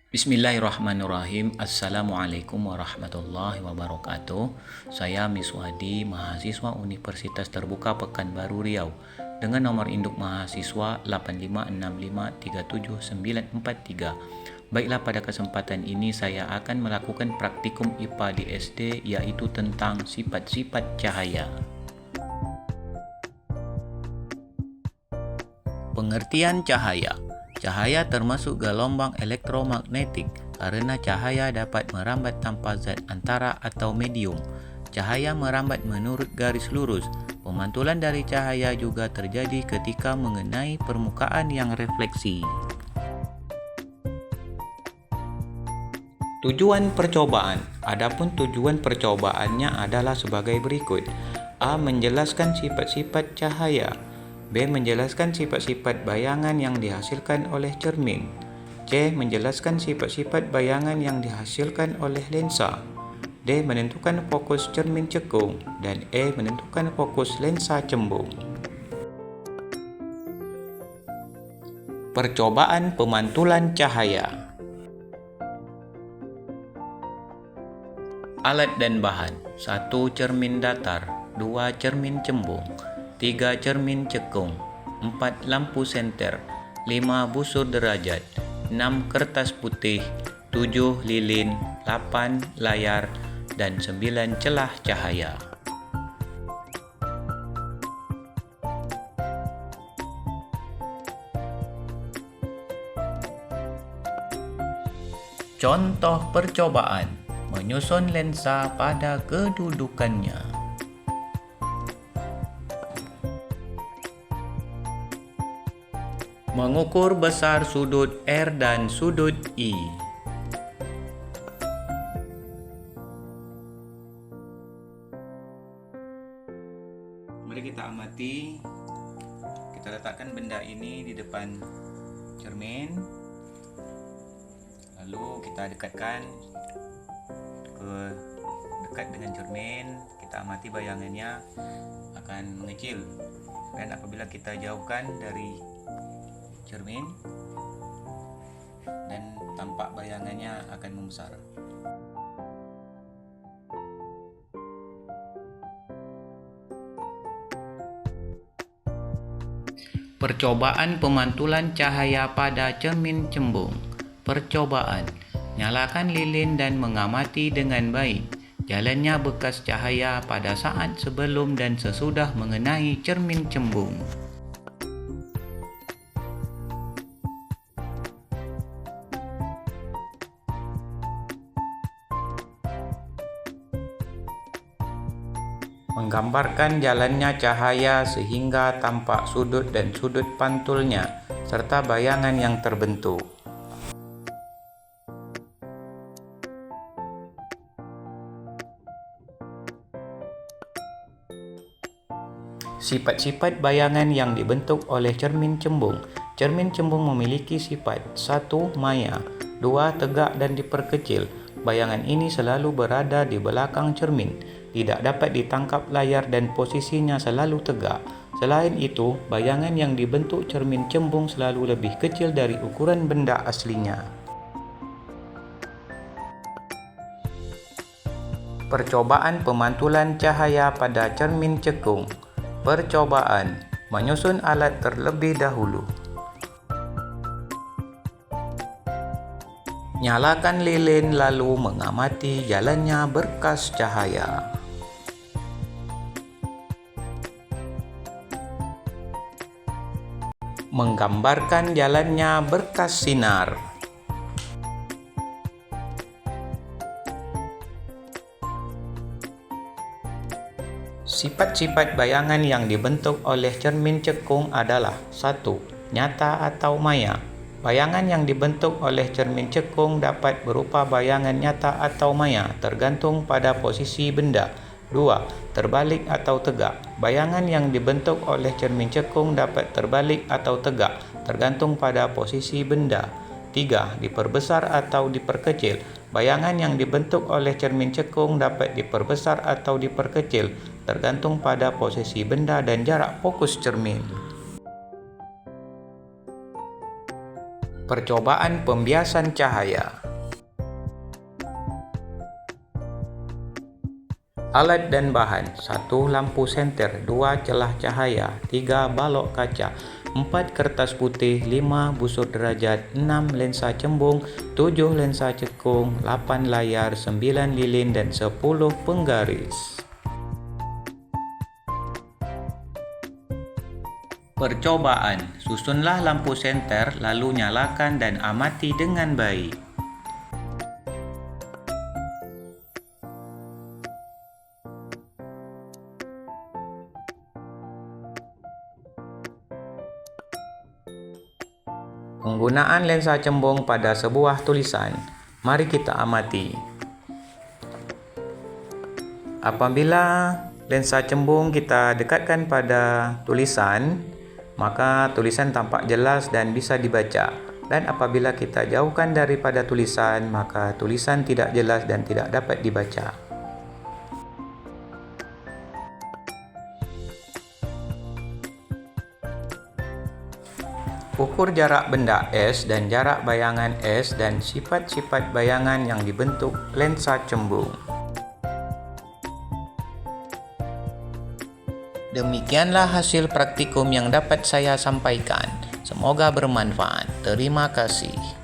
Bismillahirrahmanirrahim. Assalamualaikum warahmatullahi wabarakatuh. Saya Miswadi, mahasiswa Universitas Terbuka Pekanbaru Riau dengan nomor induk mahasiswa 8565379943. Baiklah, pada kesempatan ini saya akan melakukan praktikum IPA di SD, yaitu tentang sifat-sifat cahaya. Pengertian cahaya. Cahaya termasuk gelombang elektromagnetik karena cahaya dapat merambat tanpa zat antara atau medium. Cahaya merambat menurut garis lurus. Pemantulan dari cahaya juga terjadi ketika mengenai permukaan yang refleksi. Tujuan percobaan. Adapun tujuan percobaannya adalah sebagai berikut. A. Menjelaskan sifat-sifat cahaya. B. Menjelaskan sifat-sifat bayangan yang dihasilkan oleh cermin. C. Menjelaskan sifat-sifat bayangan yang dihasilkan oleh lensa. D. Menentukan fokus cermin cekung. Dan E. Menentukan fokus lensa cembung. Percobaan pemantulan cahaya. Alat dan bahan. 1. Cermin datar. 2. Cermin cembung. 3. Cermin cekung. 4. Lampu senter. 5. Busur derajat. 6. Kertas putih. 7. Lilin. 8. Layar. Dan 9. Celah cahaya. Contoh percobaan. Menyusun lensa pada kedudukannya. Mengukur besar sudut R dan sudut I. Mari kita amati. Kita letakkan benda ini di depan cermin. Lalu kita dekatkan ke dekat dengan cermin. Kita amati bayangannya akan mengecil. Dan apabila kita jauhkan dari cermin, dan tampak bayangannya akan membesar. Percobaan pemantulan cahaya pada cermin cembung. Percobaan. Nyalakan lilin dan mengamati dengan baik jalannya bekas cahaya pada saat sebelum dan sesudah mengenai cermin cembung. Menggambarkan jalannya cahaya sehingga tampak sudut dan sudut pantulnya, serta bayangan yang terbentuk. Sifat-sifat bayangan yang dibentuk oleh cermin cembung. Cermin cembung memiliki sifat 1. Maya. 2. Tegak dan diperkecil. Bayangan ini selalu berada di belakang cermin, tidak dapat ditangkap layar dan posisinya selalu tegak. Selain itu, bayangan yang dibentuk cermin cembung selalu lebih kecil dari ukuran benda aslinya. Percobaan pemantulan cahaya pada cermin cekung. Percobaan. Menyusun alat terlebih dahulu. Nyalakan lilin lalu mengamati jalannya berkas cahaya. Menggambarkan jalannya berkas sinar. Sifat-sifat bayangan yang dibentuk oleh cermin cekung adalah 1. Nyata atau maya. Bayangan yang dibentuk oleh cermin cekung dapat berupa bayangan nyata atau maya, tergantung pada posisi benda. 2. Terbalik atau tegak. Bayangan yang dibentuk oleh cermin cekung dapat terbalik atau tegak, tergantung pada posisi benda. 3. Diperbesar atau diperkecil. Bayangan yang dibentuk oleh cermin cekung dapat diperbesar atau diperkecil, tergantung pada posisi benda dan jarak fokus cermin. Percobaan pembiasan cahaya. Alat dan bahan: 1 lampu senter, 2 celah cahaya, 3 balok kaca, 4 kertas putih, 5 busur derajat, 6 lensa cembung, 7 lensa cekung, 8 layar, 9 lilin dan 10 penggaris. Percobaan: susunlah lampu senter, lalu nyalakan dan amati dengan baik. Penggunaan lensa cembung pada sebuah tulisan. Mari kita amati. Apabila lensa cembung kita dekatkan pada tulisan, maka tulisan tampak jelas dan bisa dibaca. Dan apabila kita jauhkan daripada tulisan, maka tulisan tidak jelas dan tidak dapat dibaca. Ukur jarak benda S dan jarak bayangan S dan sifat-sifat bayangan yang dibentuk lensa cembung. Demikianlah hasil praktikum yang dapat saya sampaikan. Semoga bermanfaat. Terima kasih.